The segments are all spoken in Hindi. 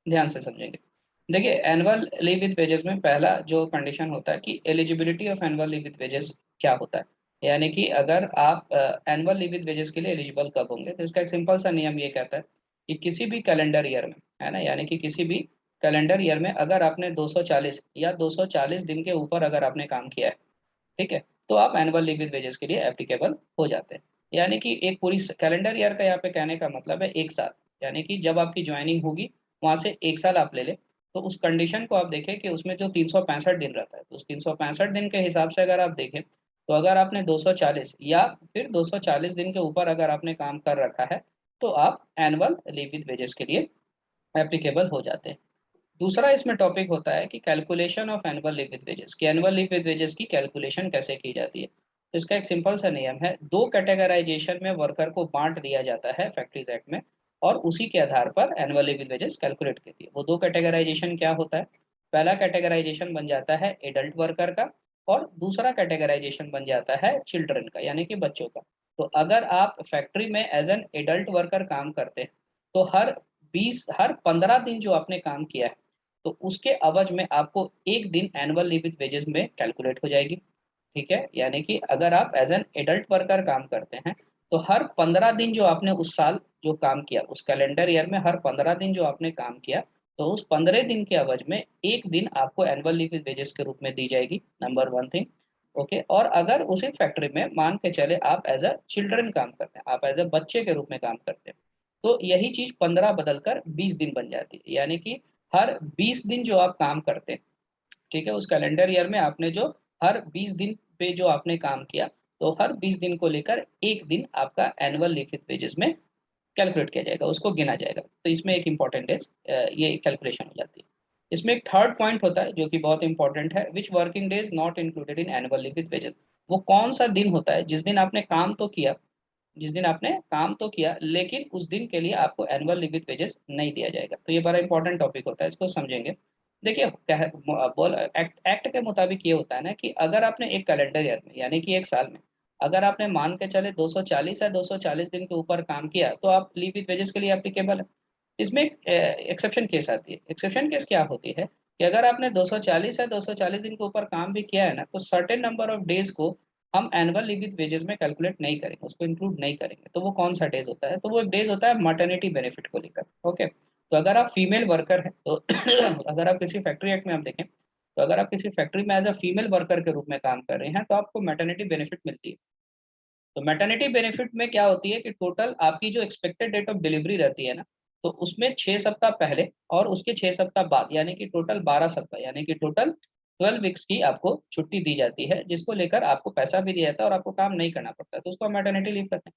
ध्यान से समझेंगे। देखिए, एनुअल लीव विद वेजेस में पहला जो कंडीशन होता है कि eligibility of annual leave with wages क्या होता है। यानी कि अगर आप एनुअल लीव विद वेजेस के लिए एलिजिबल कब होंगे, तो इसका एक सिंपल सा नियम ये कहता है कि किसी भी कैलेंडर ईयर में, है ना, यानी कि किसी भी कैलेंडर ईयर में अगर आपने 240 या 240 दिन के ऊपर अगर आपने काम किया है, ठीक है, तो आप एनुअल लीव विद वेजेस के लिए एप्लीकेबल हो जाते हैं। यानी कि एक पूरी कैलेंडर ईयर का यहाँ पे कहने का मतलब है एक साल, यानी कि जब आपकी ज्वाइनिंग होगी वहां से एक साल आप ले लें, तो उस कंडीशन को आप देखें कि उसमें जो 365 दिन रहता है, तो उस 365 दिन के हिसाब से अगर आप देखें, तो अगर आपने 240 या फिर 240 दिन के ऊपर अगर आपने काम कर रखा है, तो आप एनुअल लीव विद वेजेस के लिए एप्लीकेबल हो जाते हैं। दूसरा इसमें टॉपिक होता है कि calculation of annual leave with wages, कि एनुअल लीव विद वेजेस की कैलकुलेशन कैसे की जाती है। तो इसका एक सिंपल सा नियम है, दो कैटेगराइजेशन में वर्कर को बांट दिया जाता है फैक्ट्रीज एक्ट में, और उसी के आधार पर annual leave with wages calculate करती है। वो दो कैटेगराइजेशन क्या होता है, पहला कैटेगराइजेशन बन जाता है एडल्ट वर्कर का, और दूसरा कैटेगराइजेशन बन जाता है चिल्ड्रन का, यानी कि बच्चों का। तो अगर आप फैक्ट्री में एज एन एडल्ट वर्कर काम करते हैं, तो हर 15 दिन जो आपने काम किया है, तो उसके अवज में आपको एक दिन एनुअल लीव विद वेजेस में कैलकुलेट हो जाएगी। ठीक है, यानी कि अगर आप एज एन एडल्ट वर्कर काम करते हैं, तो हर 15 दिन जो आपने उस साल जो काम किया, उस कैलेंडर ईयर में हर 15 दिन जो आपने काम किया, तो उस 15 दिन के अवज में एक दिन आपको एनुअल लीव विद वेजेस के रूप में दी जाएगी, नंबर वन थिंग। ओके, और अगर उसी फैक्ट्री में मान के चले आप एज अ चिल्ड्रन काम करते हैं, आप एज अ बच्चे के रूप में काम करते हैं, तो यही चीज 15 बदलकर 20 दिन बन जाती है। यानी कि हर 20 दिन जो आप काम करते हैं, ठीक है, उस कैलेंडर ईयर में आपने जो हर 20 दिन पे जो आपने काम किया, तो हर 20 दिन को लेकर एक दिन आपका एनुअल लीव विद वेजेस में कैलकुलेट किया जाएगा, उसको गिना जाएगा। तो इसमें एक इंपॉर्टेंट है, ये कैलकुलेशन हो जाती है। इसमें एक थर्ड पॉइंट होता है जो कि बहुत इंपॉर्टेंट है, which working days not included in annual leave with wages. वो कौन सा दिन होता है जिस दिन आपने काम तो किया, जिस दिन आपने काम तो किया, लेकिन उस दिन के लिए आपको एनुअल लीव विद वेजेस नहीं दिया जाएगा। तो ये बड़ा इंपॉर्टेंट टॉपिक होता है, इसको समझेंगे। देखिए, बोल एक्ट के मुताबिक ये होता है ना कि अगर आपने एक कैलेंडर ईयर में, यानी कि एक साल में, अगर आपने मान के चले 240 या 240 दिन के ऊपर काम किया, तो आप लीव विद वेजेस के लिए एप्लीकेबल है। इसमें एक एक्सेप्शन केस आती है। एक्सेप्शन केस क्या होती है कि अगर आपने 240 या 240 दिन के ऊपर काम भी किया है ना, तो सर्टेन नंबर ऑफ डेज को हम एनुअल लीव विद वेजेस में कैलकुलेट नहीं करेंगे, उसको इंक्लूड नहीं करेंगे। तो वो कौन सा डेज होता है, तो वो एक डेज होता है मटर्निटी बेनिफिट को लेकर। ओके, तो अगर आप फीमेल वर्कर हैं तो अगर आप किसी फैक्ट्री एक्ट में आप देखें, तो अगर आप किसी फैक्ट्री में एज अ फीमेल वर्कर के रूप में काम कर रहे हैं, तो आपको मैटरनिटी बेनिफिट मिलती है। तो मैटरनिटी बेनिफिट में क्या होती है कि टोटल आपकी जो एक्सपेक्टेड डेट ऑफ डिलीवरी रहती है ना, तो उसमें 6 सप्ताह पहले और उसके 6 सप्ताह बाद, यानी कि टोटल 12 सप्ताह, यानी कि टोटल 12 वीक्स की आपको छुट्टी दी जाती है, जिसको लेकर आपको पैसा भी दिया जाता है और आपको काम नहीं करना पड़ता है, तो उसको मैटरनिटी लीव कहते हैं।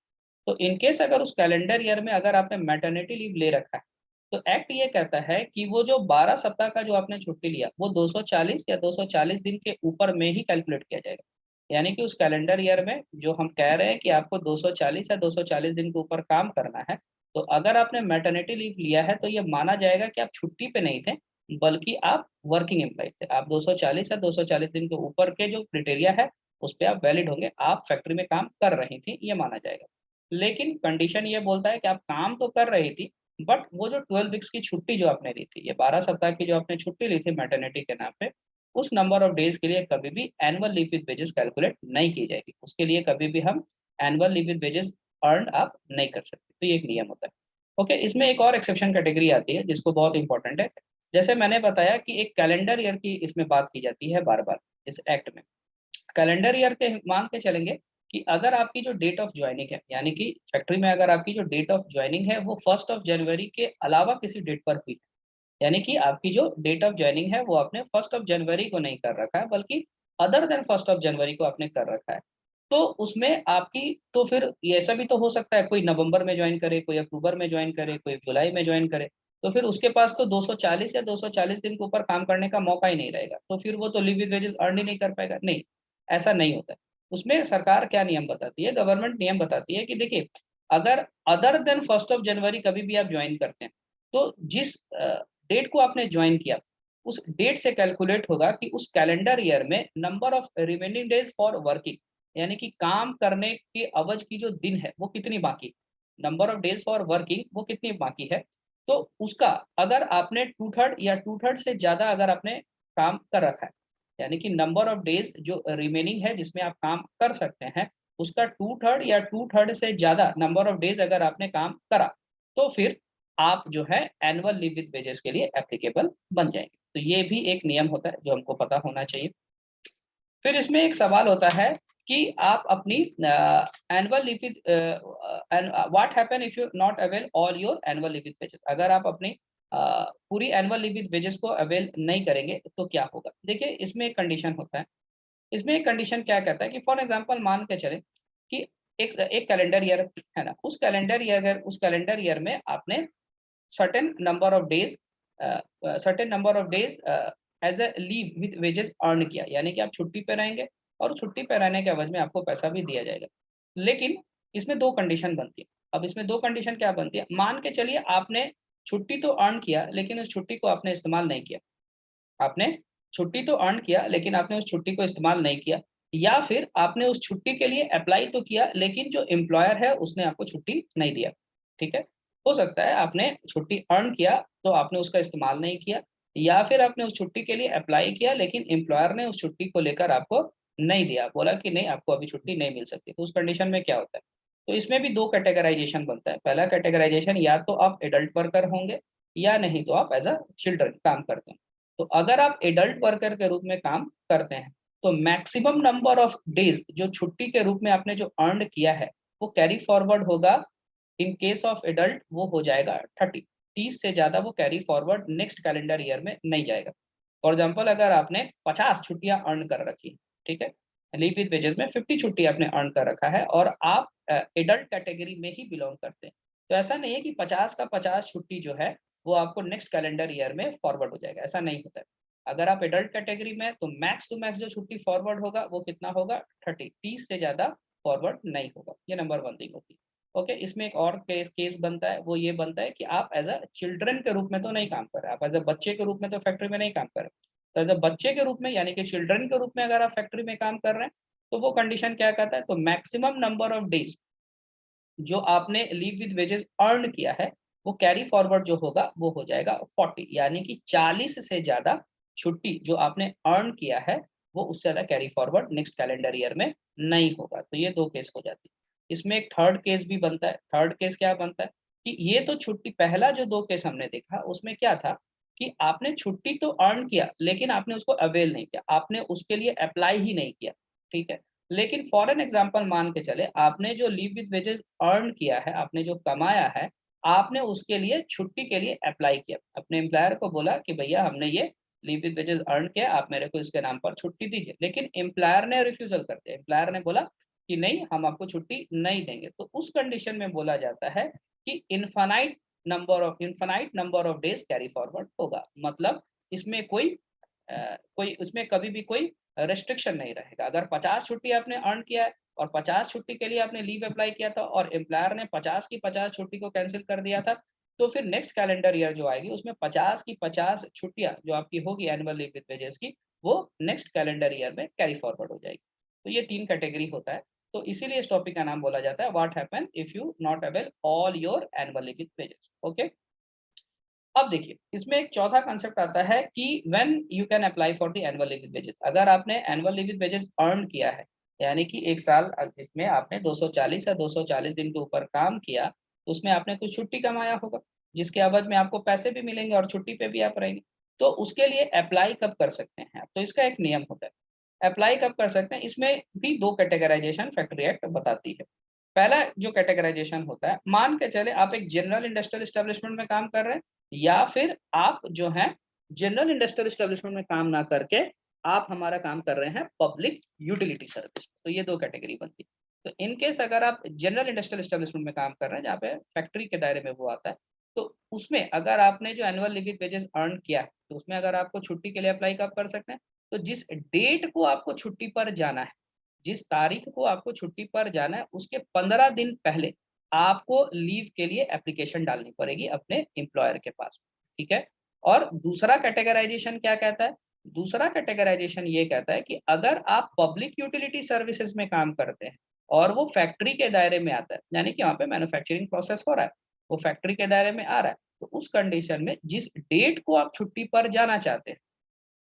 तो इनकेस अगर उस कैलेंडर ईयर में अगर आपने मैटरनिटी लीव ले रखा है, तो एक्ट ये कहता है कि वो जो 12 सप्ताह का जो आपने छुट्टी लिया, वो 240 या 240 दिन के ऊपर में ही कैलकुलेट किया जाएगा। यानी कि उस कैलेंडर ईयर में जो हम कह रहे हैं कि आपको 240 या 240 दिन के ऊपर काम करना है, तो अगर आपने मैटरनिटी लीव लिया है, तो ये माना जाएगा कि आप छुट्टी पे नहीं थे, बल्कि आप वर्किंग एम्प्लॉय थे। आप 240 या 240 दिन के ऊपर के जो क्राइटेरिया है, उस पे आप वैलिड होंगे, आप फैक्ट्री में काम कर रही थी, ये माना जाएगा। लेकिन कंडीशन ये बोलता है कि आप काम तो कर रही थी, बट वो जो 12 वीक्स की छुट्टी जो आपने ली थी, ये 12 सप्ताह की जो आपने छुट्टी ली थी मैटरनिटी के नाम पे, उस नंबर ऑफ डेज के लिए कभी भी annual leave with wages calculate नहीं की जाएगी। उसके लिए कभी भी हम annual leave with wages earn आप नहीं कर सकते। तो ये एक नियम होता है। ओके, इसमें एक और एक्सेप्शन कैटेगरी आती है जिसको बहुत इंपॉर्टेंट है। जैसे मैंने बताया कि एक कैलेंडर ईयर की इसमें बात की जाती है बार बार इस एक्ट में। कैलेंडर ईयर के मान के चलेंगे कि अगर आपकी जो डेट ऑफ ज्वाइनिंग है, यानी कि फैक्ट्री में अगर आपकी जो डेट ऑफ ज्वाइनिंग है वो 1 जनवरी के अलावा किसी डेट पर हुई है, यानी कि आपकी जो डेट ऑफ ज्वाइनिंग है वो आपने 1 जनवरी को नहीं कर रखा है, बल्कि अदर देन 1 जनवरी को आपने कर रखा है, तो उसमें आपकी, तो फिर ये ऐसा भी तो हो सकता है कोई नवंबर में ज्वाइन करे, कोई अक्टूबर में ज्वाइन करे, कोई जुलाई में ज्वाइन करे, तो फिर उसके पास तो 240 या 240 दिन के ऊपर काम करने का मौका ही नहीं रहेगा, तो फिर वो तो लिव विद वेजेस अर्न ही नहीं कर पाएगा। नहीं, ऐसा नहीं होता है। उसमें सरकार क्या नियम बताती है, गवर्नमेंट नियम बताती है कि देखिए, अगर अदर देन 1 जनवरी कभी भी आप ज्वाइन करते हैं, तो जिस डेट को आपने ज्वाइन किया, उस डेट से कैलकुलेट होगा कि उस कैलेंडर ईयर में number of remaining days for working, यानी कि काम करने के अवज की जो दिन है वो कितनी बाकी, number of days for working वो कितनी बाकी है, तो उसका अगर आपने 2/3 या 2/3 से ज्यादा अगर आपने काम कर रखा है, यानी कि नंबर ऑफ डेज जो रिमेनिंग है जिसमें आप काम कर सकते हैं, उसका 2/3 या 2/3 से ज्यादा नंबर ऑफ डेज अगर आपने काम करा, तो फिर आप जो है एनुअल लीव विद वेजेस के लिए एप्लीकेबल बन जाएंगे। तो ये भी एक नियम होता है जो हमको पता होना चाहिए। फिर इसमें एक सवाल होता है कि आप अपनी annual leave with what happen if you not avail all your annual leave with wages. अगर आप अपनी पूरी एनुअल लीव विद वेजेस को अवेल नहीं करेंगे तो क्या होगा। देखिए इसमें एक कंडीशन होता है। इसमें एक कंडीशन क्या कहता है कि फॉर एग्जांपल मान के चले कि एक एक कैलेंडर ईयर है ना, उस कैलेंडर ईयर में आपने certain number of days certain number of days as a leave with wages earn किया, यानी कि आप छुट्टी पे रहेंगे और छुट्टी पे रहने के एवज में आपको पैसा भी दिया जाएगा। लेकिन इसमें दो कंडीशन बनती है। अब इसमें दो कंडीशन क्या बनती है, मान के चलिए आपने छुट्टी तो अर्न किया लेकिन उस छुट्टी को आपने इस्तेमाल नहीं किया। आपने छुट्टी तो अर्न किया लेकिन आपने उस छुट्टी को इस्तेमाल नहीं किया, या फिर आपने उस छुट्टी के लिए अप्लाई तो किया लेकिन जो एम्प्लॉयर है उसने आपको छुट्टी नहीं दिया। ठीक है, हो सकता है आपने छुट्टी अर्न किया तो आपने उसका इस्तेमाल नहीं किया, या फिर आपने उस छुट्टी के लिए अप्लाई किया लेकिन एम्प्लॉयर ने उस छुट्टी को लेकर आपको नहीं दिया, बोला कि नहीं आपको अभी छुट्टी नहीं मिल सकती। तो उस कंडीशन में क्या होता है, तो इसमें भी दो कैटेगराइजेशन बनता है। पहला कैटेगराइजेशन, या तो आप एडल्ट वर्कर होंगे या नहीं तो आप एज अ चिल्ड्रन काम करते हैं। तो अगर आप एडल्ट वर्कर के रूप में काम करते हैं तो मैक्सिमम नंबर ऑफ डेज जो छुट्टी के रूप में आपने जो अर्न किया है वो कैरी फॉरवर्ड होगा। इन केस ऑफ एडल्ट वो हो जाएगा 30 से ज्यादा वो carry forward next calendar year में नहीं जाएगा। फॉर एग्जाम्पल अगर आपने 50 छुट्टियां अर्न कर रखी है, ठीक है, लीव विद वेजेस में 50 छुट्टी आपने अर्न कर रखा है और आप एडल्ट कैटेगरी में ही बिलोंग करते हैं, तो ऐसा नहीं है कि 50 का 50 छुट्टी जो है वो आपको नेक्स्ट कैलेंडर ईयर में फॉरवर्ड हो जाएगा, ऐसा नहीं होता है। अगर आप एडल्ट कैटेगरी में तो मैक्स टू मैक्स जो छुट्टी फॉरवर्ड होगा वो कितना होगा, 30 से ज्यादा फॉरवर्ड नहीं होगा। ये नंबर वन थिंग होती है। ओके, इसमें एक और केस बनता है, वो ये बनता है कि आप एज अ चिल्ड्रन के रूप में तो नहीं काम कर रहे, आप एज अ बच्चे के रूप में तो फैक्ट्री में नहीं काम कर रहे। तो एज अ बच्चे के रूप में यानी कि चिल्ड्रन के रूप में अगर आप फैक्ट्री में काम कर रहे हैं तो वो कंडीशन क्या कहता है, तो मैक्सिमम नंबर ऑफ डेज जो आपने लीव विद वेजेस अर्न किया है वो कैरी फॉरवर्ड जो होगा वो हो जाएगा 40, यानी कि 40 से ज्यादा छुट्टी जो आपने अर्न किया है वो उससे ज्यादा carry forward next calendar year में नहीं होगा। तो ये दो केस हो जाती है। इसमें एक थर्ड केस भी बनता है। थर्ड केस क्या बनता है कि ये तो छुट्टी, पहला जो दो केस हमने देखा उसमें क्या था कि आपने छुट्टी तो अर्न किया लेकिन आपने उसको अवेल नहीं किया, आपने उसके लिए अप्लाई ही नहीं किया। ठीक है, लेकिन फॉर एन एग्जाम्पल मान के चले आपने जो लीव विद वेजेस अर्न किया है, आपने जो कमाया है, आपने उसके लिए छुट्टी के लिए अप्लाई किया, अपने एम्प्लॉयर को बोला कि भैया हमने ये लीव विद वेजेस अर्न किया, आप मेरे को इसके नाम पर छुट्टी दीजिए, लेकिन एम्प्लॉयर ने रिफ्यूजल कर दिया, एम्प्लॉयर ने बोला कि नहीं हम आपको छुट्टी नहीं देंगे। तो उस कंडीशन में बोला जाता है कि infinite number of days carry forward होगा, मतलब इसमें कोई उसमें कभी भी कोई रेस्ट्रिक्शन नहीं रहेगा। अगर 50 छुट्टी आपने अर्न किया है और 50 छुट्टी के लिए आपने लीव अप्लाई किया था और एम्प्लॉयर ने 50 की 50 छुट्टी को कैंसिल कर दिया था, तो फिर नेक्स्ट कैलेंडर ईयर जो आएगी उसमें 50 की 50 छुट्टियां जो आपकी होगी एनुअल लीव विद वेजेस की, वो नेक्स्ट कैलेंडर ईयर में कैरी फॉरवर्ड हो जाएगी। तो ये तीन कैटेगरी होता है। तो इसीलिए इस टॉपिक का नाम बोला जाता है what happen if you not avail all your annual leave with wages. Okay, अब देखिए इसमें एक चौथा कंसेप्ट आता है कि when you can apply for the annual leave with wages. अगर आपने annual leave with wages earn किया है, यानी कि एक साल जिसमें आपने 240 या 240 दिन के ऊपर काम किया, तो उसमें आपने कुछ छुट्टी कमाया होगा जिसके एवज में आपको पैसे भी मिलेंगे और छुट्टी पे भी आप रहेंगे। तो उसके लिए अप्लाई कब कर सकते हैं आप, तो इसका एक नियम होता है अप्लाई कब कर सकते हैं। इसमें भी दो कैटेगराइजेशन फैक्ट्री एक्ट बताती है। पहला जो कैटेगराइजेशन होता है, मान के चले आप एक जनरल इंडस्ट्रियल एस्टेब्लिशमेंट में काम कर रहे हैं या फिर आप जो है जनरल इंडस्ट्रियल एस्टेब्लिशमेंट में काम ना करके आप हमारा काम कर रहे हैं पब्लिक यूटिलिटी सर्विस, तो ये दो कैटेगरी बनती है। तो इन केस अगर आप जनरल इंडस्ट्रियल एस्टेब्लिशमेंट में काम कर रहे हैं जहाँ पे फैक्ट्री के दायरे में वो आता है, तो उसमें अगर आपने जो annual leave with wages earn किया है तो उसमें अगर आपको छुट्टी के लिए अप्लाई कब कर सकते हैं, तो जिस डेट को आपको छुट्टी पर जाना है, जिस तारीख को आपको छुट्टी पर जाना है उसके 15 दिन पहले आपको लीव के लिए एप्लीकेशन डालनी पड़ेगी अपने एम्प्लॉयर के पास। ठीक है, और दूसरा कैटेगराइजेशन क्या कहता है, दूसरा कैटेगराइजेशन ये कहता है कि अगर आप पब्लिक यूटिलिटी सर्विसेज में काम करते हैं और वो फैक्ट्री के दायरे में आता है, यानी कि वहाँ पे मैन्युफैक्चरिंग प्रोसेस हो रहा है, वो फैक्ट्री के दायरे में आ रहा है, तो उस कंडीशन में जिस डेट को आप छुट्टी पर जाना चाहते हैं,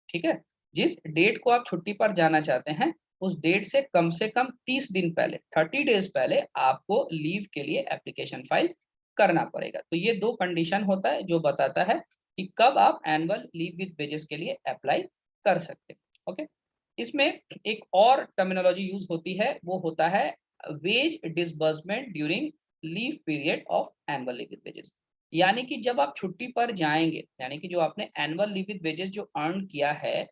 ठीक है, जिस डेट को आप छुट्टी पर जाना चाहते हैं उस डेट से कम 30 दिन पहले, 30 डेज पहले आपको लीव के लिए एप्लीकेशन फाइल करना पड़ेगा। तो ये दो कंडीशन होता है जो बताता है कि कब आप एनुअल लीव विद वेजेस के लिए अप्लाई कर सकते हैं। ओके, इसमें एक और टर्मिनोलॉजी यूज होती है, वो होता है wage disbursement during leave period of annual leave with wages. यानी कि जब आप छुट्टी पर जाएंगे, यानी कि जो आपने एनुअल लीव विद वेजेस जो अर्न किया है,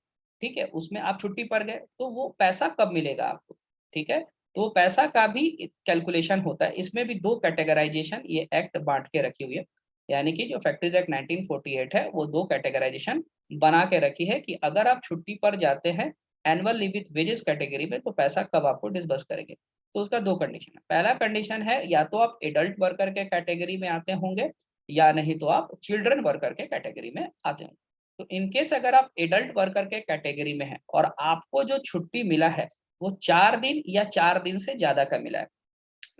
ठीक है, उसमें आप छुट्टी पर गए तो वो पैसा कब मिलेगा आपको, ठीक है, तो पैसा का भी कैलकुलेशन होता है। इसमें भी दो कैटेगराइजेशन ये एक्ट बांट के रखी हुई है, यानी कि जो फैक्ट्रीज एक्ट 1948 है वो दो कैटेगराइजेशन बना के रखी है कि अगर आप छुट्टी पर जाते हैं annual leave with wages category में तो पैसा कब आपको डिसबर्स करेंगे। तो उसका दो कंडीशन है। पहला कंडीशन है या तो आप एडल्ट वर्कर के कैटेगरी में आते होंगे या नहीं तो आप चिल्ड्रन वर्कर के कैटेगरी में आते होंगे। तो इनकेस अगर आप एडल्ट वर्कर के कैटेगरी में हैं और आपको जो छुट्टी मिला है वो 4 दिन या 4 दिन से ज्यादा का मिला है,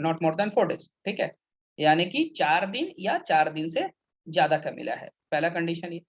नॉट मोर देन 4 डेज, ठीक है, यानी कि 4 दिन या 4 दिन से ज्यादा का मिला है, पहला कंडीशन ये।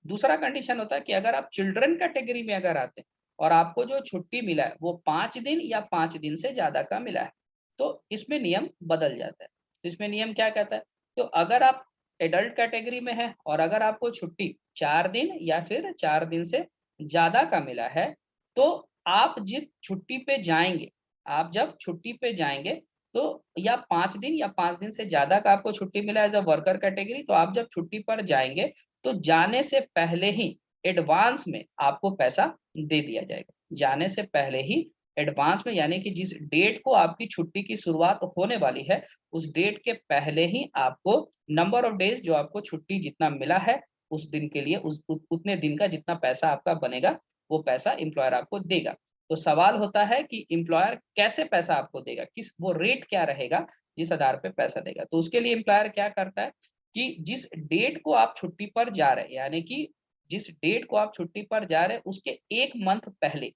दूसरा कंडीशन होता है कि अगर आप चिल्ड्रन कैटेगरी में अगर आते हैं और आपको जो छुट्टी मिला है वो 5 दिन या 5 दिन से ज्यादा का मिला है, तो इसमें नियम बदल जाता है। तो इसमें नियम क्या कहता है, तो अगर आप एडल्ट कैटेगरी में है और अगर आपको छुट्टी 4 दिन या फिर 4 दिन से ज्यादा का मिला है, तो आप जिस छुट्टी पे जाएंगे, आप जब छुट्टी पे जाएंगे तो या 5 दिन या 5 दिन से ज्यादा का आपको छुट्टी मिला एज अ वर्कर कैटेगरी, तो आप जब छुट्टी पर जाएंगे तो जाने से पहले ही एडवांस में आपको पैसा दे दिया जाएगा। जाने से पहले ही एडवांस में, यानी कि जिस डेट को आपकी छुट्टी की शुरुआत होने वाली है उस डेट के पहले ही आपको नंबर ऑफ डेज जो आपको छुट्टी जितना मिला है उस दिन के लिए उतने दिन का जितना पैसा आपका बनेगा वो पैसा एम्प्लॉयर आपको देगा। तो सवाल होता है कि एम्प्लॉयर कैसे पैसा आपको देगा, किस वो रेट क्या रहेगा जिस आधार पे पैसा देगा। तो उसके लिए एम्प्लॉयर क्या करता है कि जिस डेट को आप छुट्टी पर जा रहे हैं, यानी कि जिस डेट को आप छुट्टी पर जा रहे हैं उसके एक मंथ पहले,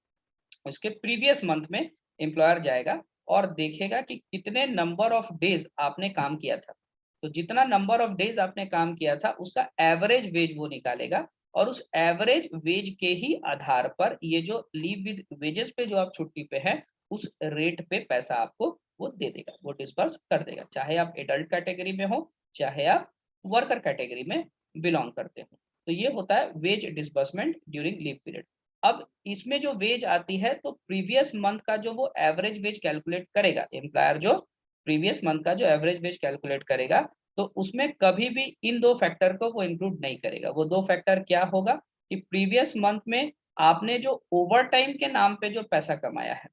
उसके प्रीवियस मंथ में एम्प्लॉयर जाएगा और देखेगा कि कितने नंबर ऑफ डेज आपने काम किया था। तो जितना नंबर ऑफ डेज आपने काम किया था उसका एवरेज वेज वो निकालेगा और उस एवरेज वेज के ही आधार पर ये जो लीव विद वेजेस पे जो आप छुट्टी पे हैं उस रेट पे पैसा आपको वो दे देगा, वो डिस्पर्स कर देगा, चाहे आप एडल्ट कैटेगरी में हो चाहे आप वर्कर कैटेगरी में बिलोंग करते हो। तो ये होता है wage disbursement during leave period. अब इसमें जो वेज आती है तो प्रीवियस मंथ का जो वो एवरेज वेज कैलकुलेट करेगा एम्प्लॉयर, जो प्रीवियस मंथ का जो एवरेज वेज कैलकुलेट करेगा तो उसमें कभी भी इन दो फैक्टर को वो इंक्लूड नहीं करेगा। वो दो फैक्टर क्या होगा कि प्रीवियस मंथ में आपने जो ओवर टाइम के नाम पे जो पैसा कमाया है,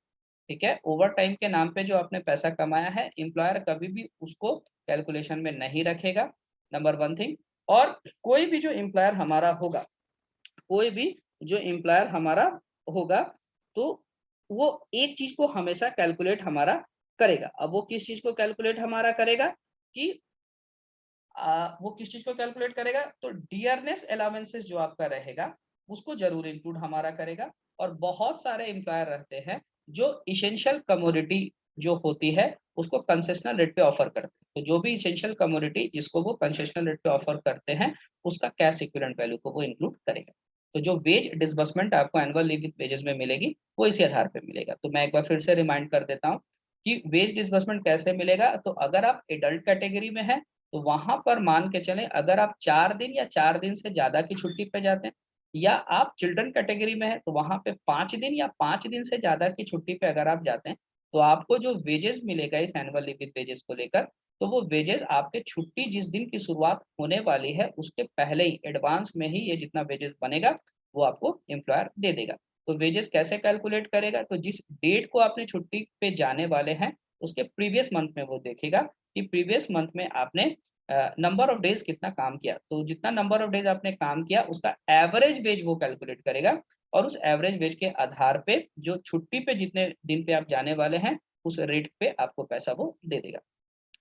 ठीक है, ओवर टाइम के नाम पे जो आपने पैसा कमाया है एम्प्लॉयर कभी भी उसको कैलकुलेशन में नहीं रखेगा, नंबर वन थिंग। और कोई भी जो एम्प्लॉयर हमारा होगा, कोई भी जो एम्प्लॉयर हमारा होगा तो वो एक चीज को हमेशा कैलकुलेट हमारा करेगा। अब वो किस चीज को कैलकुलेट हमारा करेगा कि वो किस चीज को कैलकुलेट करेगा, तो डियरनेस अलाउंसेस जो आपका रहेगा उसको जरूर इंक्लूड हमारा करेगा। और बहुत सारे एम्प्लॉयर रहते हैं जो इसेंशियल कमोडिटी जो होती है उसको कंसेशनल रेट पे ऑफर करते हैं। तो जो भी इसेंशियल कमोडिटी जिसको वो कंसेशनल रेट पे ऑफर करते हैं उसका कैश इक्विवेलेंट वैल्यू को वो इंक्लूड करेगा। तो जो वेज डिसबर्समेंट आपको एनुअल लीव विद वेजेस में मिलेगी वो इसी आधार पे मिलेगा। तो मैं एक बार फिर से रिमाइंड कर देता हूँ कि वेज डिसबर्समेंट कैसे मिलेगा। तो अगर आप एडल्ट कैटेगरी में है तो वहां पर मान के चलें अगर आप 4 दिन या 4 दिन से ज्यादा की छुट्टी पे जाते हैं, या आप चिल्ड्रन कैटेगरी में है तो वहां पे 5 दिन या 5 दिन से ज्यादा की छुट्टी पे अगर आप जाते हैं तो आपको जो वेजेस मिलेगा इस एनुअल लीव विद वेजेस को लेकर, तो वो वेजेस आपके छुट्टी जिस दिन की शुरुआत होने वाली है उसके पहले ही एडवांस में ही ये जितना वेजेस बनेगा वो आपको एम्प्लॉयर दे देगा। तो वेजेस कैसे कैलकुलेट करेगा, तो जिस डेट को आपने छुट्टी पे जाने वाले हैं उसके प्रीवियस मंथ में वो देखेगा कि प्रीवियस मंथ में आपने नंबर ऑफ डेज कितना काम किया, तो जितना नंबर ऑफ डेज आपने काम किया उसका एवरेज वेज वो कैलकुलेट करेगा और उस एवरेज वेज के आधार पे जो छुट्टी पे जितने दिन पे आप जाने वाले हैं उस रेट पे आपको पैसा वो दे देगा।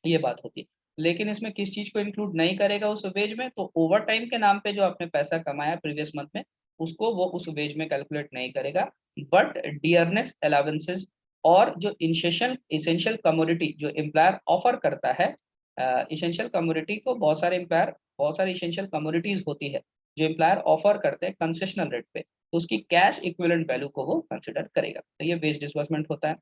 ये बात होती है। लेकिन इसमें किस चीज को इंक्लूड नहीं करेगा उस वेज में, तो ओवर टाइम के नाम पे जो आपने पैसा कमाया प्रीवियस मंथ में उसको वो उस वेज में कैलकुलेट नहीं करेगा। बट डियरनेस अलाउंसेस और जो इसेंशियल कमोडिटी जो एम्प्लॉयर ऑफर करता है इसेंशियल कमोडिटी को बहुत सारी इसेंशियल कमोडिटीज होती है जो एम्प्लॉयर ऑफर करते हैं कंसेशनल रेट पे, तो उसकी कैश इक्विवेलेंट वैल्यू को वो कंसिडर करेगा। तो ये वेज डिसबर्समेंट होता है।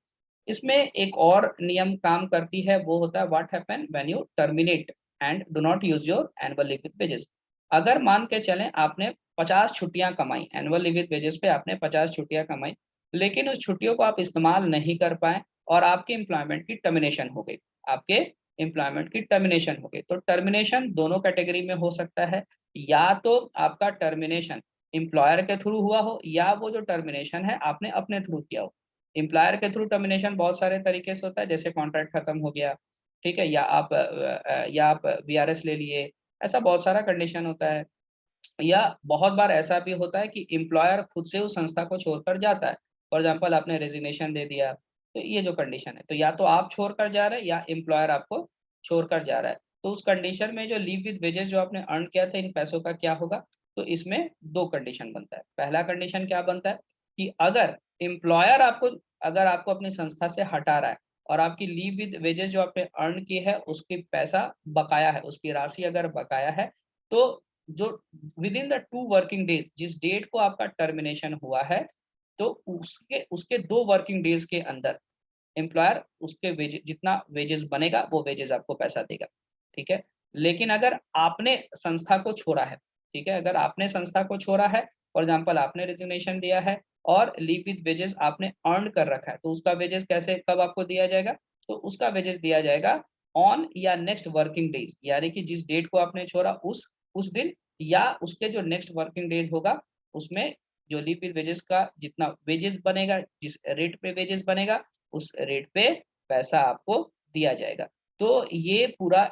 इसमें एक और नियम काम करती है, वो होता है what happen when you terminate and do not use your annual leave with wages. अगर मान के चलें आपने 50 छुट्टियां कमाई, एनुअल लीव विद वेजेस पे आपने 50 छुट्टियां कमाई, लेकिन उस छुट्टियों को आप इस्तेमाल नहीं कर पाए और आपकी एम्प्लॉयमेंट की टर्मिनेशन हो गई। आपके एम्प्लॉयमेंट की टर्मिनेशन हो गई। तो टर्मिनेशन दोनों कैटेगरी में हो सकता है, या तो आपका टर्मिनेशन एम्प्लॉयर के थ्रू हुआ हो, या वो जो टर्मिनेशन है आपने अपने थ्रू किया हो। एम्प्लॉयर के थ्रू टर्मिनेशन बहुत सारे तरीके से होता है, जैसे कॉन्ट्रैक्ट खत्म हो गया, ठीक है, या आप वीआरएस ले लिए, ऐसा बहुत सारा कंडीशन होता है। या बहुत बार ऐसा भी होता है कि एम्प्लॉयर खुद से उस संस्था को छोड़कर जाता है। फॉर एग्जाम्पल आपने रेजिग्नेशन दे दिया, तो ये जो कंडीशन है, तो या तो आप छोड़कर जा रहे हैं या एम्प्लॉयर आपको छोड़कर जा रहा है। तो उस कंडीशन में जो लीव विद वेजेस जो आपने अर्न किया था, इन पैसों का क्या होगा? तो इसमें 2 कंडीशन बनता है। पहला कंडीशन क्या बनता है कि एम्प्लॉयर आपको अगर आपको अपनी संस्था से हटा रहा है और आपकी लीव विद वेजेस जो आपने अर्न की है उसकी पैसा बकाया है, उसकी राशि अगर बकाया है, तो जो with in the 2 working days, जिस डेट को आपका टर्मिनेशन हुआ है, तो उसके उसके 2 वर्किंग डेज के अंदर एम्प्लॉयर उसके जितना वेजेस बनेगा वो वेजेस आपको पैसा देगा, ठीक है। लेकिन अगर आपने संस्था को छोड़ा है, ठीक है, अगर आपने संस्था को छोड़ा है, फॉर एग्जांपल आपने रेजिग्नेशन दिया है और लीव विद वेजेस आपने अर्न कर रखा है, तो उसका वेजेस कैसे कब आपको दिया जाएगा? तो उसका वेजेस दिया जाएगा ऑन या नेक्स्ट वर्किंग डेज, यानी कि जिस डेट को आपने छोड़ा उस दिन या उसके जो नेक्स्ट वर्किंग डेज होगा, उसमें जो लीव विद वेजेस का जितना वेजेस बनेगा, जिस रेट पे वेजेस बनेगा, उस रेट पे पैसा आपको दिया जाएगा। तो ये पूरा